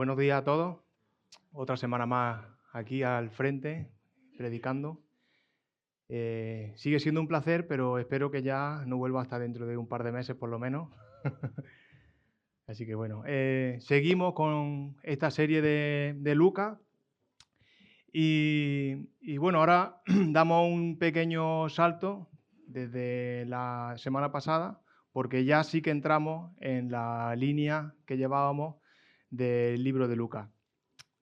Buenos días a todos. Otra semana más aquí al frente, predicando. Sigue siendo un placer, pero espero que ya no vuelva hasta dentro de un par de meses por lo menos. Así que bueno, seguimos con esta serie de Lucas. Y bueno, ahora damos un pequeño salto desde la semana pasada, porque ya sí que entramos en la línea que llevábamos del libro de Lucas.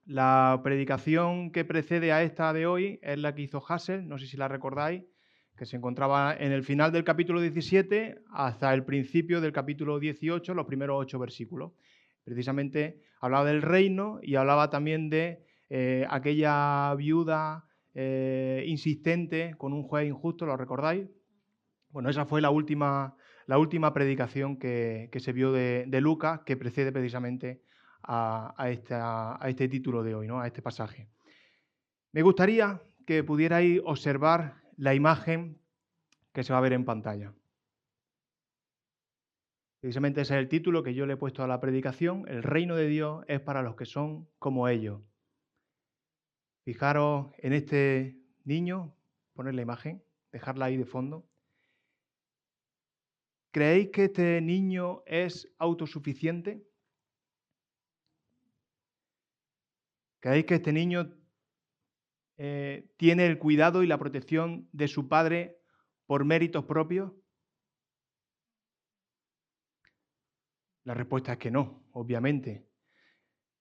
La predicación que precede a esta de hoy es la que hizo Hassel, no sé si la recordáis, que se encontraba en el final del capítulo 17 hasta el principio del capítulo 18, los primeros 8 versículos. Precisamente hablaba del reino y hablaba también de aquella viuda insistente con un juez injusto, ¿lo recordáis? Bueno, esa fue la última predicación que se vio de Lucas, que precede precisamente a este título de hoy, ¿no? A este pasaje. Me gustaría que pudierais observar la imagen que se va a ver en pantalla. Precisamente ese es el título que yo le he puesto a la predicación. El reino de Dios es para los que son como ellos. Fijaros en este niño, poner la imagen, dejarla ahí de fondo. ¿Creéis que este niño es autosuficiente? ¿Creéis que este niño tiene el cuidado y la protección de su padre por méritos propios? La respuesta es que no, obviamente.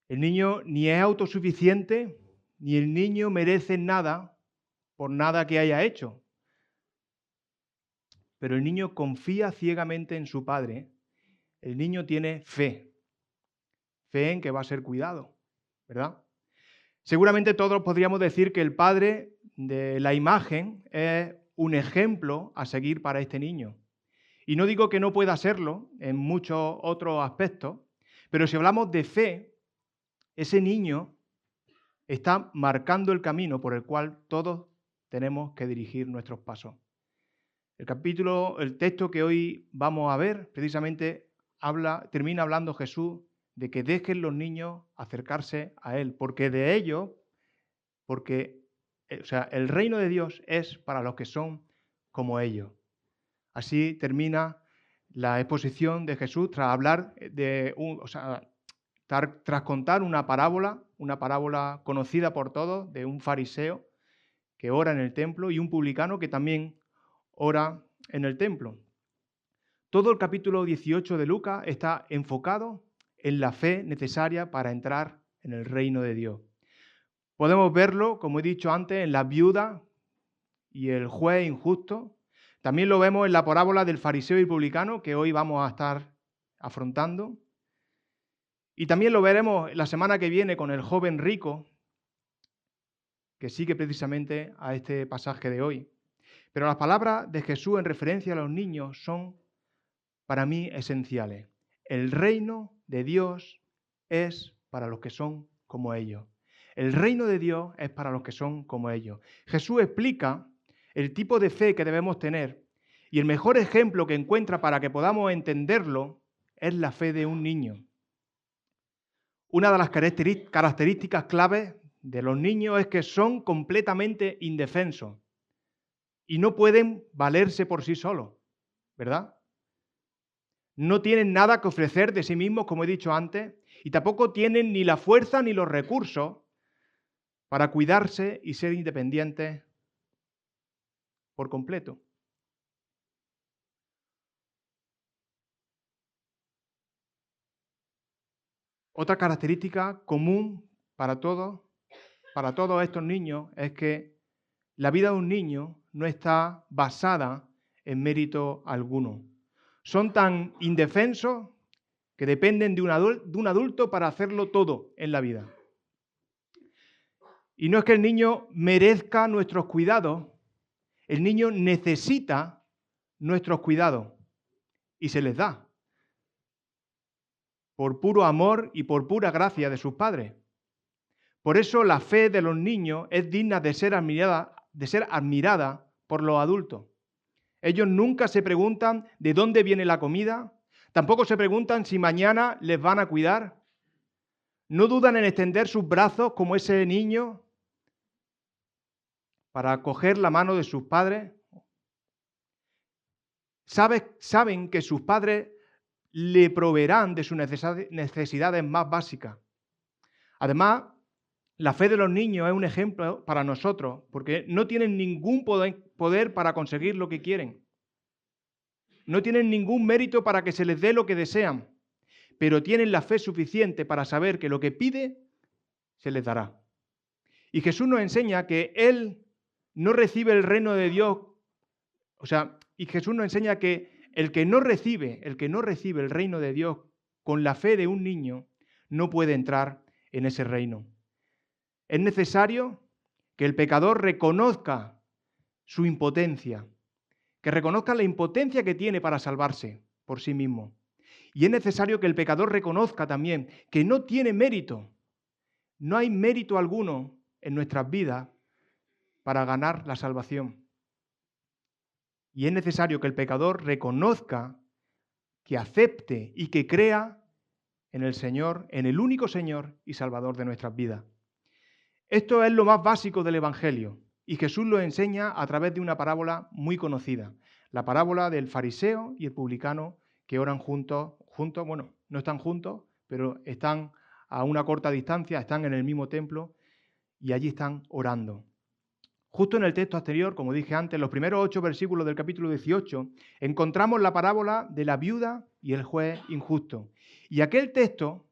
El niño ni es autosuficiente, ni el niño merece nada por nada que haya hecho. Pero el niño confía ciegamente en su padre. El niño tiene fe en que va a ser cuidado, ¿verdad? Seguramente todos podríamos decir que el padre de la imagen es un ejemplo a seguir para este niño. Y no digo que no pueda serlo en muchos otros aspectos, pero si hablamos de fe, ese niño está marcando el camino por el cual todos tenemos que dirigir nuestros pasos. El texto que hoy vamos a ver, precisamente termina hablando Jesús de que dejen los niños acercarse a Él, porque de ellos, el reino de Dios es para los que son como ellos. Así termina la exposición de Jesús tras hablar tras contar una parábola conocida por todos de un fariseo que ora en el templo y un publicano que también ora en el templo. Todo el capítulo 18 de Lucas está enfocado en la fe necesaria para entrar en el reino de Dios. Podemos verlo, como he dicho antes, en la viuda y el juez injusto. También lo vemos en la parábola del fariseo y publicano que hoy vamos a estar afrontando. Y también lo veremos la semana que viene con el joven rico, que sigue precisamente a este pasaje de hoy. Pero las palabras de Jesús en referencia a los niños son para mí esenciales. El reino de Dios es para los que son como ellos. El reino de Dios es para los que son como ellos. Jesús explica el tipo de fe que debemos tener y el mejor ejemplo que encuentra para que podamos entenderlo es la fe de un niño. Una de las características claves de los niños es que son completamente indefensos y no pueden valerse por sí solos, ¿verdad? No tienen nada que ofrecer de sí mismos, como he dicho antes, y tampoco tienen ni la fuerza ni los recursos para cuidarse y ser independientes por completo. Otra característica común para todos estos niños es que la vida de un niño no está basada en mérito alguno. Son tan indefensos que dependen de un adulto para hacerlo todo en la vida. Y no es que el niño merezca nuestros cuidados, el niño necesita nuestros cuidados y se les da por puro amor y por pura gracia de sus padres. Por eso la fe de los niños es digna de ser admirada por los adultos. Ellos nunca se preguntan de dónde viene la comida, tampoco se preguntan si mañana les van a cuidar. no dudan en extender sus brazos como ese niño para coger la mano de sus padres. Saben que sus padres le proveerán de sus necesidades más básicas. Además, la fe de los niños es un ejemplo para nosotros, porque no tienen ningún poder para conseguir lo que quieren. No tienen ningún mérito para que se les dé lo que desean, pero tienen la fe suficiente para saber que lo que pide se les dará. Y Jesús nos enseña que Él no recibe el reino de Dios, y Jesús nos enseña que el que no recibe el reino de Dios con la fe de un niño, no puede entrar en ese reino. Es necesario que el pecador reconozca su impotencia, que reconozca la impotencia que tiene para salvarse por sí mismo. Y es necesario que el pecador reconozca también que no tiene mérito. No hay mérito alguno en nuestras vidas para ganar la salvación. Y es necesario que el pecador reconozca, que acepte y que crea en el Señor, en el único Señor y Salvador de nuestras vidas. Esto es lo más básico del Evangelio y Jesús lo enseña a través de una parábola muy conocida, la parábola del fariseo y el publicano que oran juntos, bueno, no están juntos, pero están a una corta distancia, están en el mismo templo y allí están orando. Justo en el texto anterior, como dije antes, los primeros 8 versículos del capítulo 18, encontramos la parábola de la viuda y el juez injusto. Y aquel texto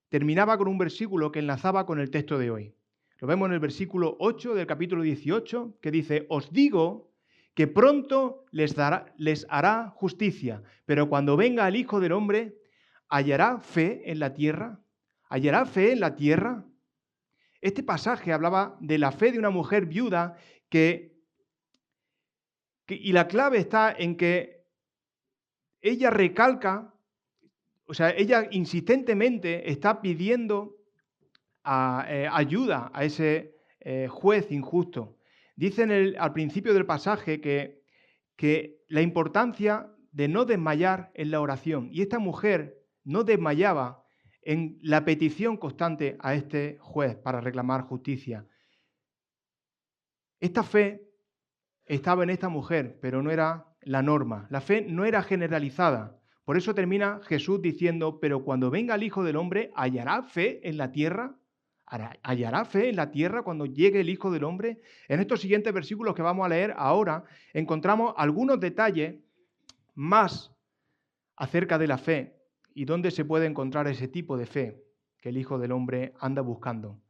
terminaba con un versículo que enlazaba con el texto de hoy. Lo vemos en el versículo 8 del capítulo 18, que dice: os digo que pronto les hará justicia, pero cuando venga el Hijo del Hombre, ¿hallará fe en la tierra? ¿Hallará fe en la tierra? Este pasaje hablaba de la fe de una mujer viuda y la clave está en que ella recalca, ella insistentemente está pidiendo ayuda a ese juez injusto. Dice al principio del pasaje que la importancia de no desmayar en la oración. Y esta mujer no desmayaba en la petición constante a este juez para reclamar justicia. Esta fe estaba en esta mujer, pero no era la norma. La fe no era generalizada. Por eso termina Jesús diciendo: pero cuando venga el Hijo del Hombre, ¿hallará fe en la tierra? ¿Hallará fe en la tierra cuando llegue el Hijo del Hombre? En estos siguientes versículos que vamos a leer ahora, encontramos algunos detalles más acerca de la fe y dónde se puede encontrar ese tipo de fe que el Hijo del Hombre anda buscando.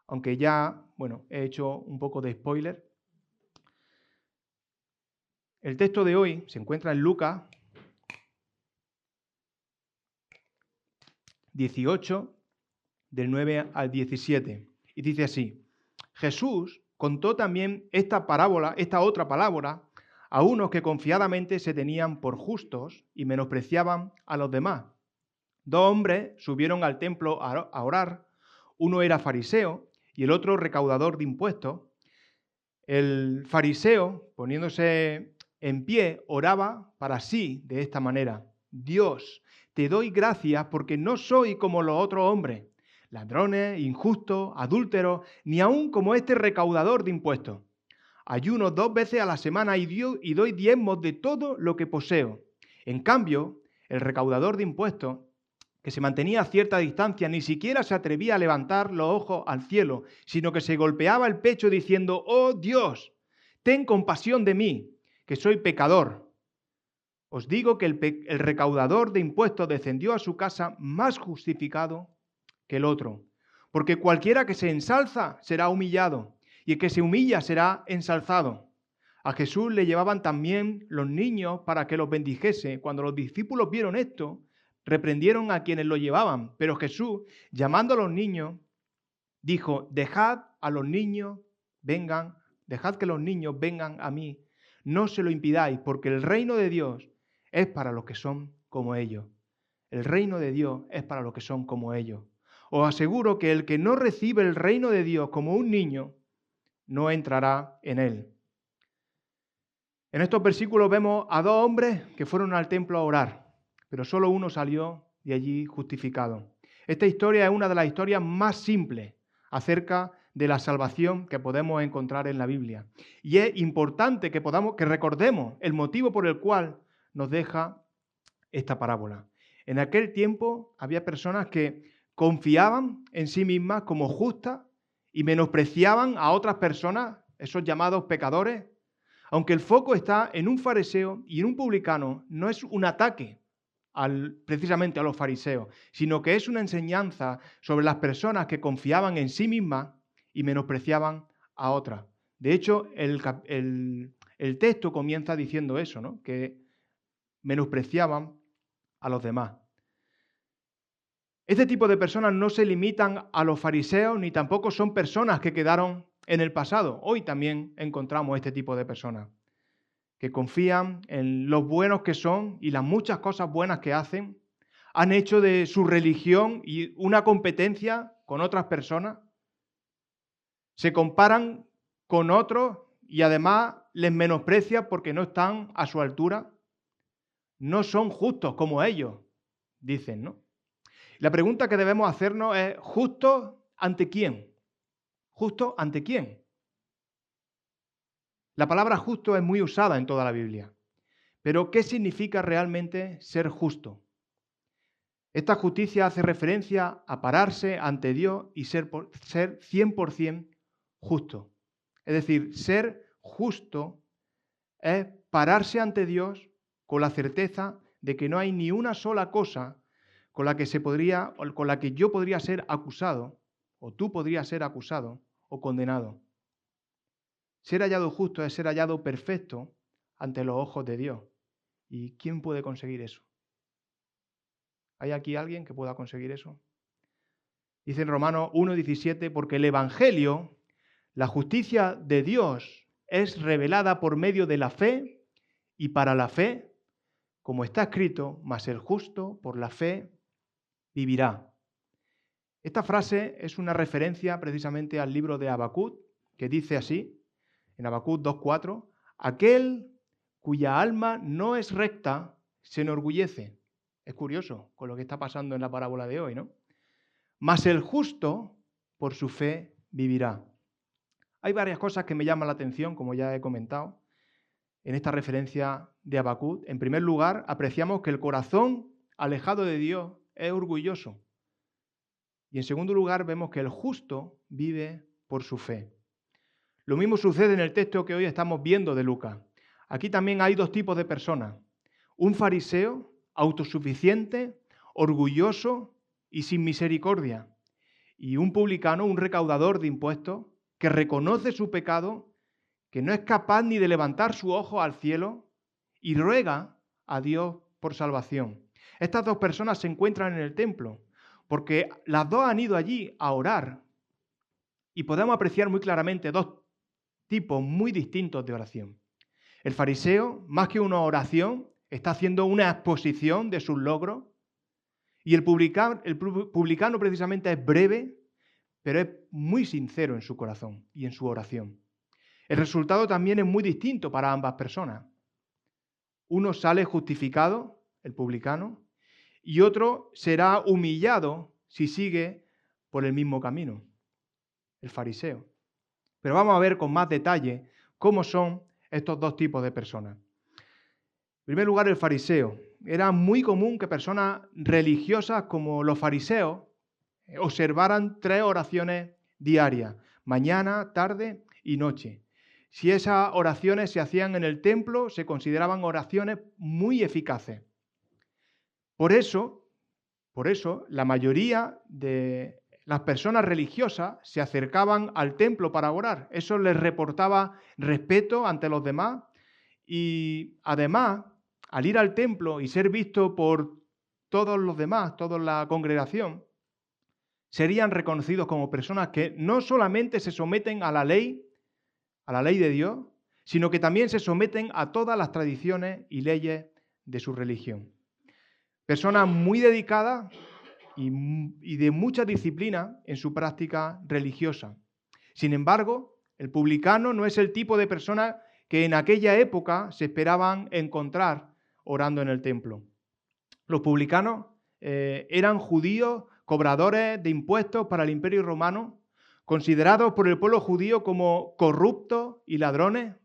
Aunque ya, he hecho un poco de spoiler. El texto de hoy se encuentra en Lucas 18, del 9 al 17, y dice así: Jesús contó también esta otra parábola, a unos que confiadamente se tenían por justos y menospreciaban a los demás. 2 hombres subieron al templo a orar, uno era fariseo y el otro recaudador de impuestos. El fariseo, poniéndose en pie, oraba para sí de esta manera: Dios, te doy gracias porque no soy como los otros hombres, ladrones, injustos, adúlteros, ni aun como este recaudador de impuestos. Ayuno 2 veces a la semana y doy diezmos de todo lo que poseo. En cambio, el recaudador de impuestos, que se mantenía a cierta distancia, ni siquiera se atrevía a levantar los ojos al cielo, sino que se golpeaba el pecho diciendo: oh Dios, ten compasión de mí, que soy pecador. Os digo que el recaudador de impuestos descendió a su casa más justificado que el otro, porque cualquiera que se ensalza será humillado, y el que se humilla será ensalzado. A Jesús le llevaban también los niños para que los bendijese. Cuando los discípulos vieron esto, reprendieron a quienes lo llevaban, pero Jesús, llamando a los niños, dijo: dejad que los niños vengan a mí, no se lo impidáis, porque el reino de Dios es para los que son como ellos. El reino de Dios es para los que son como ellos. Os aseguro que el que no recibe el reino de Dios como un niño, no entrará en él. En estos versículos vemos a 2 hombres que fueron al templo a orar, pero solo uno salió de allí justificado. Esta historia es una de las historias más simples acerca de la salvación que podemos encontrar en la Biblia. Y es importante que recordemos el motivo por el cual nos deja esta parábola. En aquel tiempo había personas que confiaban en sí mismas como justas y menospreciaban a otras personas, esos llamados pecadores. Aunque el foco está en un fariseo y en un publicano, no es un ataque precisamente a los fariseos, sino que es una enseñanza sobre las personas que confiaban en sí mismas y menospreciaban a otras. De hecho, el texto comienza diciendo eso, ¿no? Que menospreciaban a los demás. Este tipo de personas no se limitan a los fariseos ni tampoco son personas que quedaron en el pasado. Hoy también encontramos este tipo de personas que confían en los buenos que son y las muchas cosas buenas que hacen. Han hecho de su religión y una competencia con otras personas. Se comparan con otros y además les menosprecian porque no están a su altura. No son justos como ellos, dicen, ¿no? La pregunta que debemos hacernos es, ¿justo ante quién? ¿Justo ante quién? La palabra justo es muy usada en toda la Biblia, pero ¿qué significa realmente ser justo? Esta justicia hace referencia a pararse ante Dios y ser 100% justo. Es decir, ser justo es pararse ante Dios con la certeza de que no hay ni una sola cosa con la que yo podría ser acusado, o tú podrías ser acusado o condenado. Ser hallado justo es ser hallado perfecto ante los ojos de Dios. ¿Y quién puede conseguir eso? ¿Hay aquí alguien que pueda conseguir eso? Dice en Romanos 1:17, porque el Evangelio, la justicia de Dios, es revelada por medio de la fe y para la fe, como está escrito, mas el justo por la fe vivirá. Esta frase es una referencia precisamente al libro de Habacuc, que dice así, en Habacuc 2:4, aquel cuya alma no es recta se enorgullece. Es curioso con lo que está pasando en la parábola de hoy, ¿no? Mas el justo por su fe vivirá. Hay varias cosas que me llaman la atención, como ya he comentado, en esta referencia de Habacuc. En primer lugar, apreciamos que el corazón alejado de Dios es orgulloso. Y en segundo lugar, vemos que el justo vive por su fe. Lo mismo sucede en el texto que hoy estamos viendo de Lucas. Aquí también hay dos tipos de personas. Un fariseo autosuficiente, orgulloso y sin misericordia. Y un publicano, un recaudador de impuestos, que reconoce su pecado, que no es capaz ni de levantar su ojo al cielo y ruega a Dios por salvación. Estas dos personas se encuentran en el templo, porque las dos han ido allí a orar y podemos apreciar muy claramente dos tipos muy distintos de oración. El fariseo, más que una oración, está haciendo una exposición de sus logros y el publicano precisamente es breve, pero es muy sincero en su corazón y en su oración. El resultado también es muy distinto para ambas personas. Uno sale justificado, el publicano, y otro será humillado si sigue por el mismo camino, el fariseo. Pero vamos a ver con más detalle cómo son estos dos tipos de personas. En primer lugar, el fariseo. Era muy común que personas religiosas como los fariseos observaran 3 oraciones diarias, mañana, tarde y noche. Si esas oraciones se hacían en el templo, se consideraban oraciones muy eficaces. Por eso, la mayoría de las personas religiosas se acercaban al templo para orar. Eso les reportaba respeto ante los demás y además, al ir al templo y ser visto por todos los demás, toda la congregación, serían reconocidos como personas que no solamente se someten a la ley de Dios, sino que también se someten a todas las tradiciones y leyes de su religión. Personas muy dedicadas y de mucha disciplina en su práctica religiosa. Sin embargo, el publicano no es el tipo de persona que en aquella época se esperaban encontrar orando en el templo. Los publicanos eran judíos cobradores de impuestos para el Imperio Romano, considerados por el pueblo judío como corruptos y ladrones,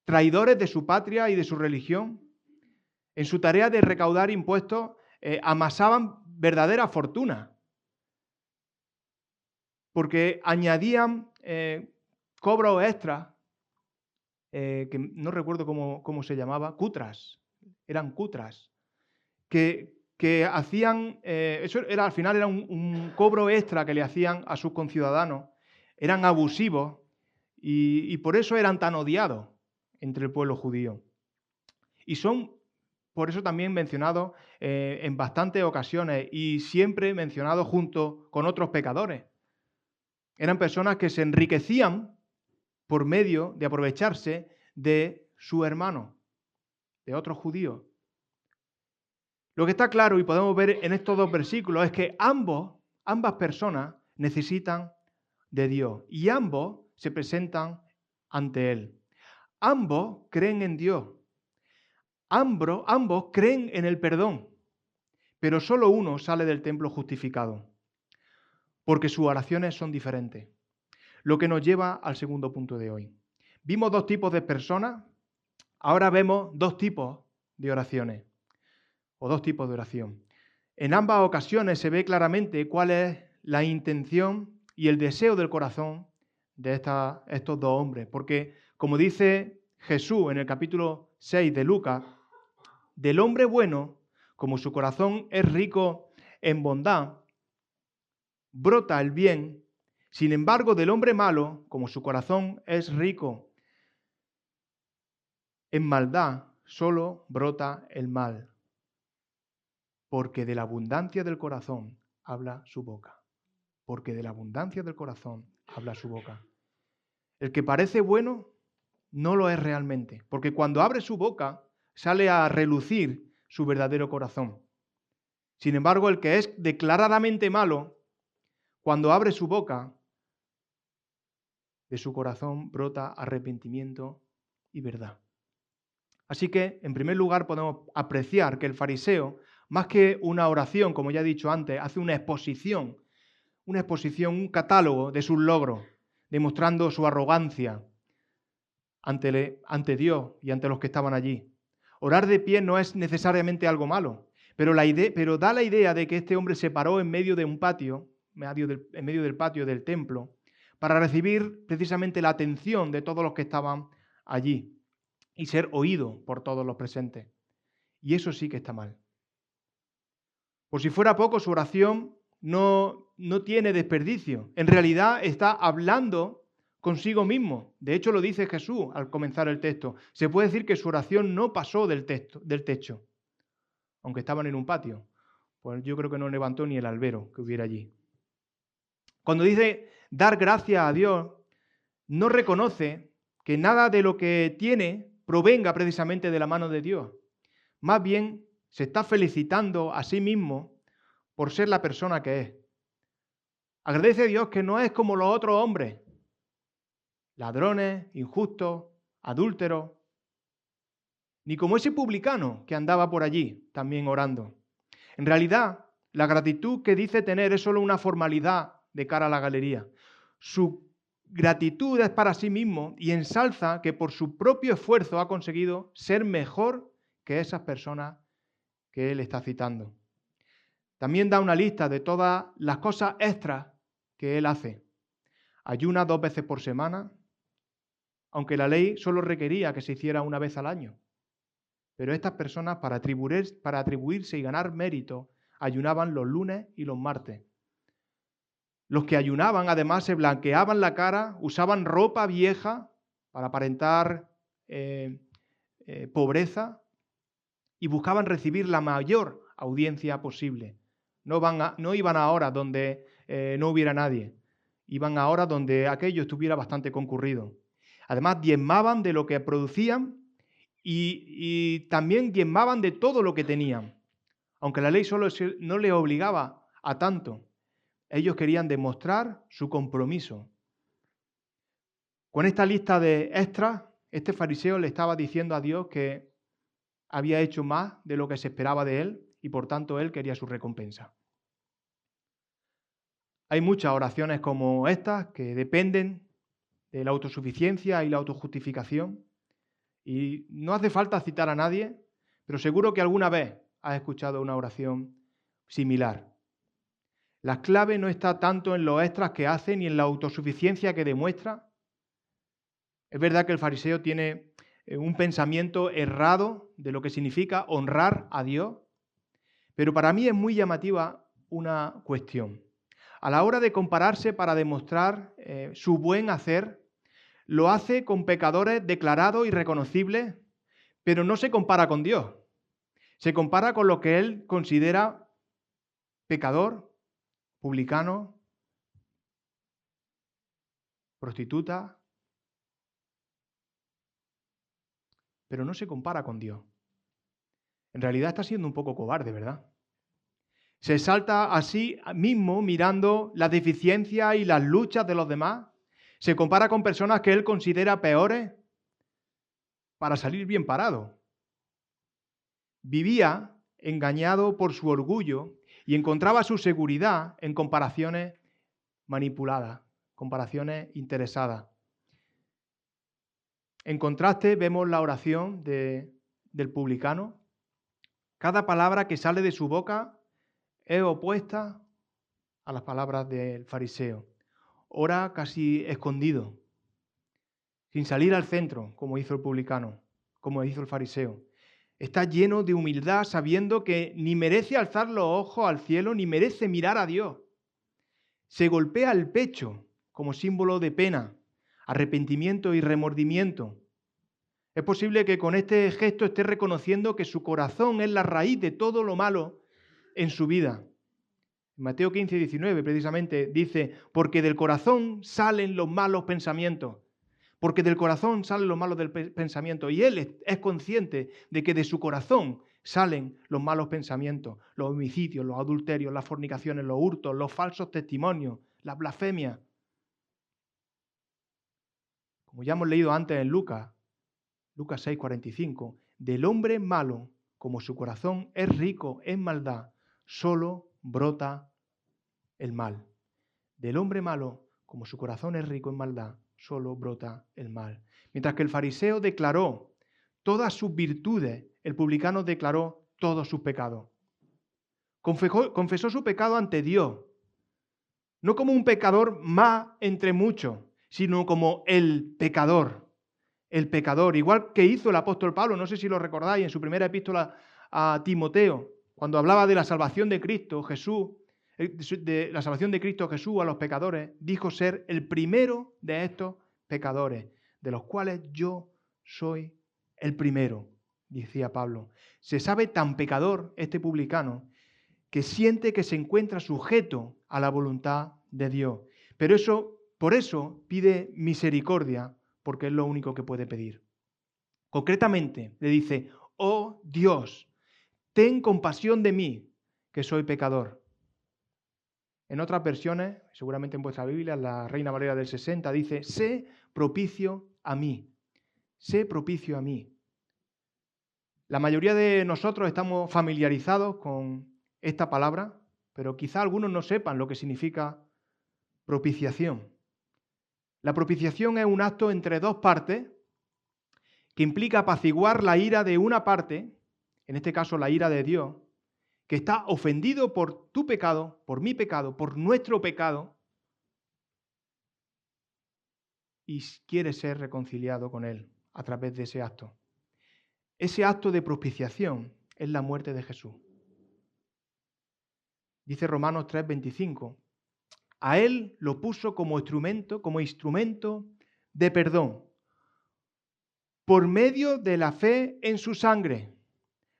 traidores de su patria y de su religión. En su tarea de recaudar impuestos, amasaban verdadera fortuna, porque añadían cobros extras, que no recuerdo cómo se llamaba, cutras, eran cutras, que hacían, eso era, al final era un cobro extra que le hacían a sus conciudadanos, eran abusivos y por eso eran tan odiados entre el pueblo judío. Y son por eso también mencionados en bastantes ocasiones y siempre mencionados junto con otros pecadores. Eran personas que se enriquecían por medio de aprovecharse de su hermano, de otros judíos. Lo que está claro y podemos ver en estos dos versículos es que ambas personas necesitan de Dios y ambos se presentan ante Él. Ambos creen en Dios. Ambos creen en el perdón, pero solo uno sale del templo justificado, porque sus oraciones son diferentes. Lo que nos lleva al segundo punto de hoy. Vimos dos tipos de personas, ahora vemos dos tipos de oraciones, o dos tipos de oración. En ambas ocasiones se ve claramente cuál es la intención y el deseo del corazón de estos dos hombres, porque como dice Jesús en el capítulo 6 de Lucas, del hombre bueno, como su corazón es rico en bondad, brota el bien. Sin embargo, del hombre malo, como su corazón es rico en maldad, solo brota el mal. Porque de la abundancia del corazón habla su boca. Porque de la abundancia del corazón habla su boca. El que parece bueno no lo es realmente, porque cuando abre su boca sale a relucir su verdadero corazón. Sin embargo, el que es declaradamente malo, cuando abre su boca, de su corazón brota arrepentimiento y verdad. Así que, en primer lugar, podemos apreciar que el fariseo, más que una oración, como ya he dicho antes, hace una exposición, un catálogo de sus logros, demostrando su arrogancia ante Dios y ante los que estaban allí. Orar de pie no es necesariamente algo malo, pero da la idea de que este hombre se paró en medio de un patio, en medio del patio del templo, para recibir precisamente la atención de todos los que estaban allí y ser oído por todos los presentes. Y eso sí que está mal. Por si fuera poco, su oración no tiene desperdicio. En realidad está hablando consigo mismo. De hecho, lo dice Jesús al comenzar el texto. Se puede decir que su oración no pasó del techo, aunque estaban en un patio. Pues yo creo que no levantó ni el albero que hubiera allí. Cuando dice dar gracias a Dios, no reconoce que nada de lo que tiene provenga precisamente de la mano de Dios. Más bien, se está felicitando a sí mismo por ser la persona que es. Agradece a Dios que no es como los otros hombres, ladrones, injustos, adúlteros, ni como ese publicano que andaba por allí también orando. En realidad, la gratitud que dice tener es solo una formalidad de cara a la galería. Su gratitud es para sí mismo y ensalza que por su propio esfuerzo ha conseguido ser mejor que esas personas que él está citando. También da una lista de todas las cosas extras que él hace. Ayuna 2 veces por semana, aunque la ley solo requería que se hiciera una vez al año. Pero estas personas, para atribuirse y ganar mérito, ayunaban los lunes y los martes. Los que ayunaban, además, se blanqueaban la cara, usaban ropa vieja para aparentar pobreza y buscaban recibir la mayor audiencia posible. No iban a horas donde no hubiera nadie, iban a horas donde aquello estuviera bastante concurrido. Además, diezmaban de lo que producían y también diezmaban de todo lo que tenían. Aunque la ley solo no les obligaba a tanto, ellos querían demostrar su compromiso. Con esta lista de extras, este fariseo le estaba diciendo a Dios que había hecho más de lo que se esperaba de él y por tanto él quería su recompensa. Hay muchas oraciones como estas que dependen de la autosuficiencia y la autojustificación. Y no hace falta citar a nadie, pero seguro que alguna vez has escuchado una oración similar. La clave no está tanto en los extras que hace ni en la autosuficiencia que demuestra. Es verdad que el fariseo tiene un pensamiento errado de lo que significa honrar a Dios, pero para mí es muy llamativa una cuestión. A la hora de compararse para demostrar su buen hacer, lo hace con pecadores declarados y reconocibles, pero no se compara con Dios. Se compara con lo que él considera pecador, publicano, prostituta, pero no se compara con Dios. En realidad está siendo un poco cobarde, ¿verdad? Se exalta a sí mismo mirando las deficiencias y las luchas de los demás. Se compara con personas que él considera peores para salir bien parado. Vivía engañado por su orgullo y encontraba su seguridad en comparaciones manipuladas, comparaciones interesadas. En contraste, vemos la oración del publicano. Cada palabra que sale de su boca es opuesta a las palabras del fariseo. Ora casi escondido, sin salir al centro, como hizo el publicano, como hizo el fariseo. Está lleno de humildad, sabiendo que ni merece alzar los ojos al cielo, ni merece mirar a Dios. Se golpea el pecho como símbolo de pena, arrepentimiento y remordimiento. Es posible que con este gesto esté reconociendo que su corazón es la raíz de todo lo malo en su vida. En Mateo 15, 19 precisamente dice, porque del corazón salen los malos pensamientos. Porque del corazón salen los malos pensamientos. Y él es consciente de que de su corazón salen los malos pensamientos, los homicidios, los adulterios, las fornicaciones, los hurtos, los falsos testimonios, las blasfemias. Como ya hemos leído antes en Lucas 6, 45, del hombre malo, como su corazón es rico en maldad, solo brota el mal. Del hombre malo, como su corazón es rico en maldad, solo brota el mal. Mientras que el fariseo declaró todas sus virtudes, el publicano declaró todos sus pecados. Confesó su pecado ante Dios, no como un pecador más entre muchos, sino como el pecador, igual que hizo el apóstol Pablo, no sé si lo recordáis, en su primera epístola a Timoteo, cuando hablaba de la salvación de Cristo Jesús, de la salvación de Cristo Jesús a los pecadores, dijo ser el primero de estos pecadores, de los cuales yo soy el primero, decía Pablo. Se sabe tan pecador este publicano que siente que se encuentra sujeto a la voluntad de Dios. Pero por eso pide misericordia, porque es lo único que puede pedir. Concretamente le dice, oh Dios, ten compasión de mí, que soy pecador. En otras versiones, seguramente en vuestra Biblia, la Reina Valera del 60, dice, sé propicio a mí, sé propicio a mí. La mayoría de nosotros estamos familiarizados con esta palabra, pero quizá algunos no sepan lo que significa propiciación. La propiciación es un acto entre dos partes que implica apaciguar la ira de una parte, en este caso la ira de Dios, que está ofendido por tu pecado, por mi pecado, por nuestro pecado, y quiere ser reconciliado con Él a través de ese acto. Ese acto de propiciación es la muerte de Jesús. Dice Romanos 3:25, a Él lo puso como instrumento de perdón, por medio de la fe en su sangre,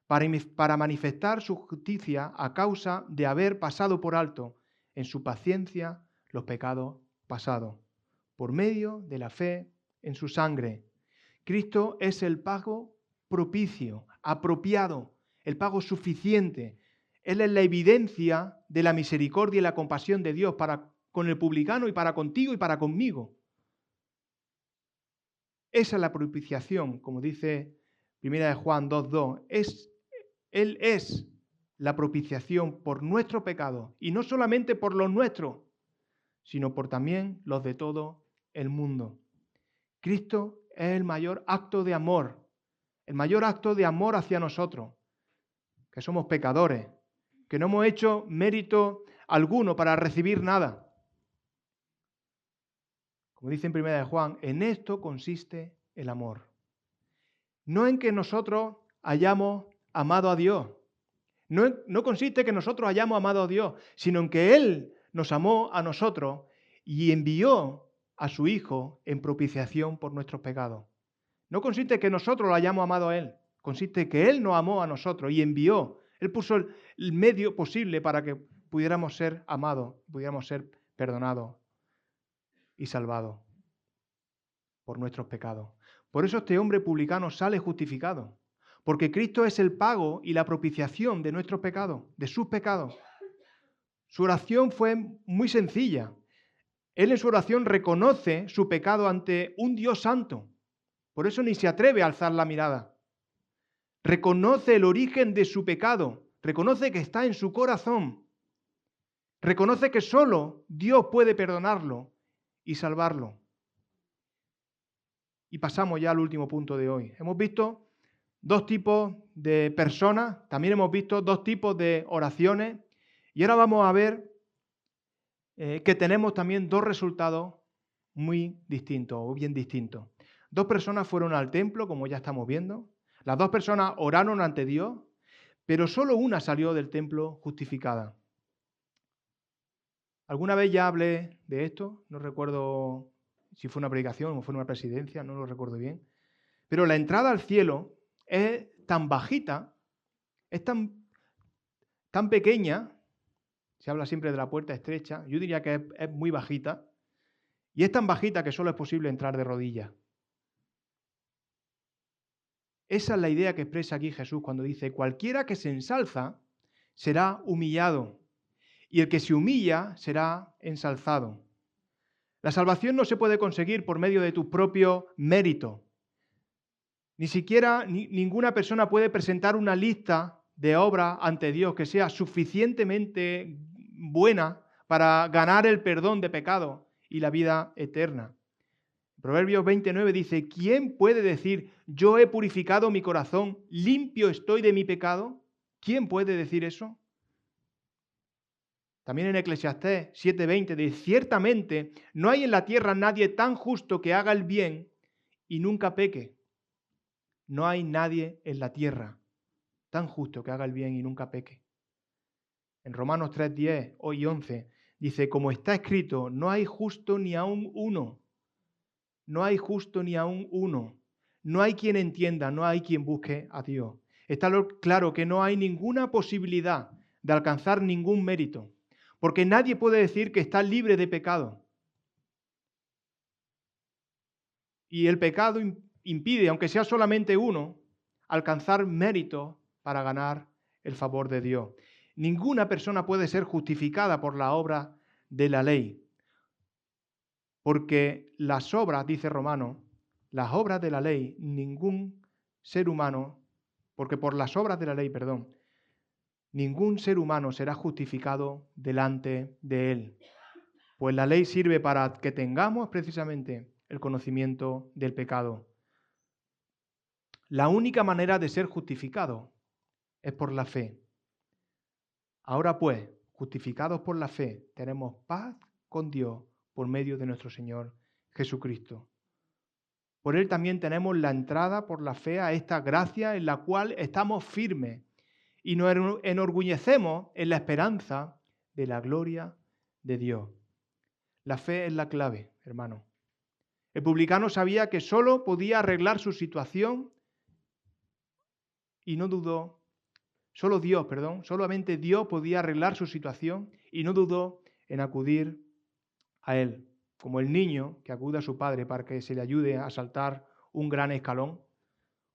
para manifestar su justicia a causa de haber pasado por alto en su paciencia los pecados pasados, por medio de la fe en su sangre. Cristo es el pago propicio, apropiado, el pago suficiente. Él es la evidencia de la misericordia y la compasión de Dios para con el publicano y para contigo y para conmigo. Esa es la propiciación, como dice 1 Juan 2:2. Él es la propiciación por nuestro pecado y no solamente por los nuestros, sino por también los de todo el mundo. Cristo es el mayor acto de amor hacia nosotros, que somos pecadores, que no hemos hecho mérito alguno para recibir nada. Como dice en 1 de Juan, en esto consiste el amor. No en que nosotros hayamos amado a Dios. No consiste que nosotros hayamos amado a Dios, sino en que Él nos amó a nosotros y envió a su Hijo en propiciación por nuestros pecados. No consiste que nosotros lo hayamos amado a Él, consiste que Él nos amó a nosotros y envió. Él puso el medio posible para que pudiéramos ser amados, pudiéramos ser perdonados y salvados por nuestros pecados. Por eso este hombre publicano sale justificado, porque Cristo es el pago y la propiciación de nuestros pecados, de sus pecados. Su oración fue muy sencilla. Él en su oración reconoce su pecado ante un Dios santo. Por eso ni se atreve a alzar la mirada. Reconoce el origen de su pecado, reconoce que está en su corazón, reconoce que solo Dios puede perdonarlo y salvarlo. Y pasamos ya al último punto de hoy. Hemos visto dos tipos de personas, también hemos visto dos tipos de oraciones y ahora vamos a ver que tenemos también dos resultados muy distintos o bien distintos. Dos personas fueron al templo, como ya estamos viendo. Las dos personas oraron ante Dios, pero solo una salió del templo justificada. ¿Alguna vez ya hablé de esto? No recuerdo si fue una predicación o fue una presidencia, no lo recuerdo bien. Pero la entrada al cielo es tan bajita, es tan pequeña, se habla siempre de la puerta estrecha, yo diría que es muy bajita, y es tan bajita que solo es posible entrar de rodillas. Esa es la idea que expresa aquí Jesús cuando dice, cualquiera que se ensalza será humillado, y el que se humilla será ensalzado. La salvación no se puede conseguir por medio de tu propio mérito. Ni siquiera ninguna persona puede presentar una lista de obras ante Dios que sea suficientemente buena para ganar el perdón de pecado y la vida eterna. Proverbios 29 dice, ¿quién puede decir, yo he purificado mi corazón, limpio estoy de mi pecado? ¿Quién puede decir eso? También en Eclesiastés 7:20 dice, ciertamente no hay en la tierra nadie tan justo que haga el bien y nunca peque. No hay nadie en la tierra tan justo que haga el bien y nunca peque. En Romanos 3:10 y 11 dice, como está escrito, no hay justo ni aun uno. No hay justo ni aun uno. No hay quien entienda, no hay quien busque a Dios. Está claro que no hay ninguna posibilidad de alcanzar ningún mérito, porque nadie puede decir que está libre de pecado. Y el pecado impide, aunque sea solamente uno, alcanzar mérito para ganar el favor de Dios. Ninguna persona puede ser justificada por la obra de la ley, porque las obras, dice Romano, las obras de la ley, ningún ser humano, porque por las obras de la ley, ningún ser humano será justificado delante de él. Pues la ley sirve para que tengamos precisamente el conocimiento del pecado. La única manera de ser justificado es por la fe. Ahora pues, justificados por la fe, tenemos paz con Dios por medio de nuestro Señor Jesucristo. Por Él también tenemos la entrada por la fe a esta gracia en la cual estamos firmes y nos enorgullecemos en la esperanza de la gloria de Dios. La fe es la clave, hermano. El publicano sabía que solo podía arreglar su situación y no dudó. Solamente Dios podía arreglar su situación y no dudó en acudir a Él, como el niño que acude a su padre para que se le ayude a saltar un gran escalón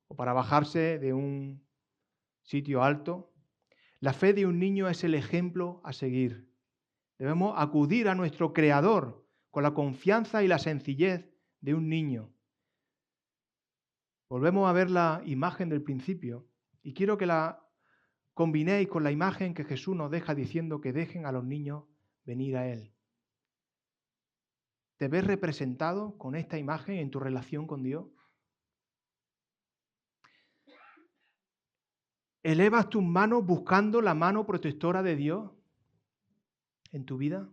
o para bajarse de un sitio alto. La fe de un niño es el ejemplo a seguir. Debemos acudir a nuestro Creador con la confianza y la sencillez de un niño. Volvemos a ver la imagen del principio y quiero que la combinéis con la imagen que Jesús nos deja diciendo que dejen a los niños venir a Él. ¿Te ves representado con esta imagen en tu relación con Dios? ¿Elevas tus manos buscando la mano protectora de Dios en tu vida?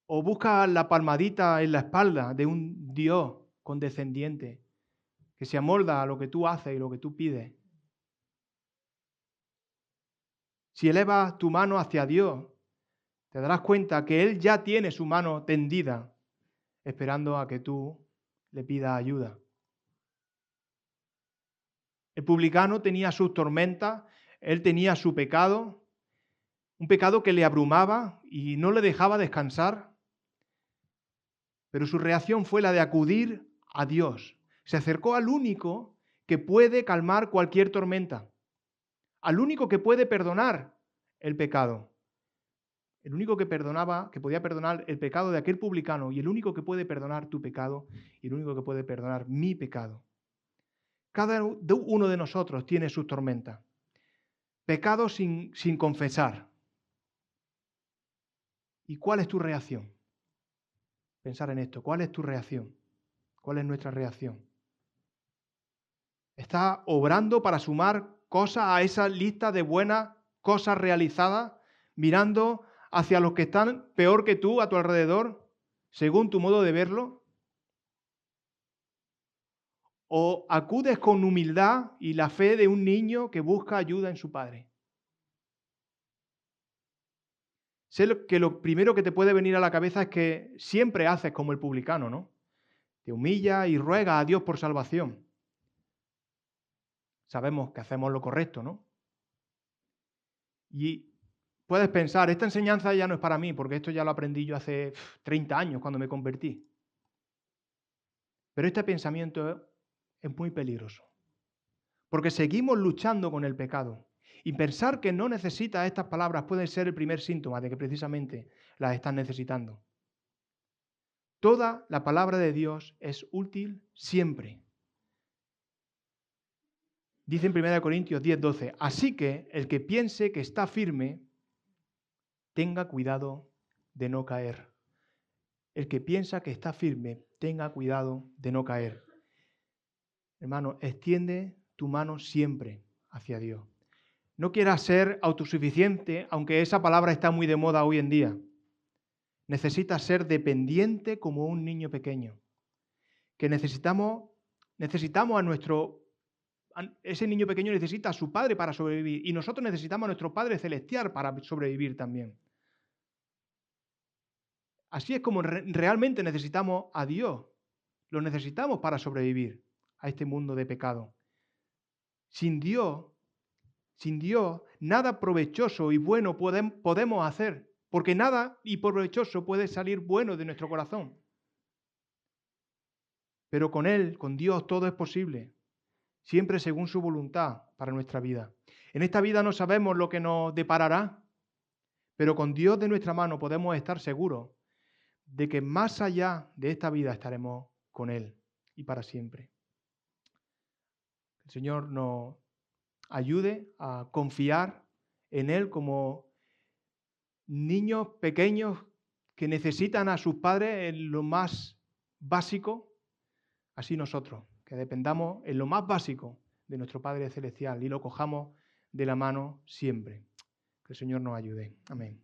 ¿O buscas la palmadita en la espalda de un Dios condescendiente que se amolda a lo que tú haces y lo que tú pides? Si elevas tu mano hacia Dios, te darás cuenta que Él ya tiene su mano tendida, esperando a que tú le pidas ayuda. El publicano tenía sus tormentas, él tenía su pecado, un pecado que le abrumaba y no le dejaba descansar, pero su reacción fue la de acudir a Dios. Se acercó al único que puede calmar cualquier tormenta, al único que puede perdonar el pecado. El único que podía perdonar el pecado de aquel publicano, y el único que puede perdonar tu pecado, y el único que puede perdonar mi pecado. Cada uno de nosotros tiene sus tormentas. Pecado sin confesar. ¿Y cuál es tu reacción? Pensar en esto. ¿Cuál es tu reacción? ¿Cuál es nuestra reacción? ¿Estás obrando para sumar cosas a esa lista de buenas cosas realizadas, mirando hacia los que están peor que tú a tu alrededor, según tu modo de verlo? ¿O acudes con humildad y la fe de un niño que busca ayuda en su padre? Sé que lo primero que te puede venir a la cabeza es que siempre haces como el publicano, ¿no? Te humilla y ruega a Dios por salvación. Sabemos que hacemos lo correcto, ¿no? Y puedes pensar, esta enseñanza ya no es para mí, porque esto ya lo aprendí yo hace 30 años cuando me convertí. Pero este pensamiento es muy peligroso, porque seguimos luchando con el pecado. Y pensar que no necesitas estas palabras puede ser el primer síntoma de que precisamente las estás necesitando. Toda la palabra de Dios es útil siempre. Dice en 1 Corintios 10:12, así que el que piense que está firme, tenga cuidado de no caer. El que piensa que está firme, tenga cuidado de no caer. Hermano, extiende tu mano siempre hacia Dios. No quieras ser autosuficiente, aunque esa palabra está muy de moda hoy en día. Necesitas ser dependiente como un niño pequeño. Que necesitamos ese niño pequeño necesita a su padre para sobrevivir y nosotros necesitamos a nuestro Padre Celestial para sobrevivir también. Así es como realmente necesitamos a Dios. Lo necesitamos para sobrevivir a este mundo de pecado. Sin Dios, nada provechoso y bueno podemos hacer, porque nada y provechoso puede salir bueno de nuestro corazón. Pero con Él, con Dios, todo es posible, siempre según su voluntad para nuestra vida. En esta vida no sabemos lo que nos deparará, pero con Dios de nuestra mano podemos estar seguros de que más allá de esta vida estaremos con Él y para siempre. El Señor nos ayude a confiar en Él como niños pequeños que necesitan a sus padres en lo más básico, así nosotros, que dependamos en lo más básico de nuestro Padre Celestial y lo cojamos de la mano siempre. Que el Señor nos ayude. Amén.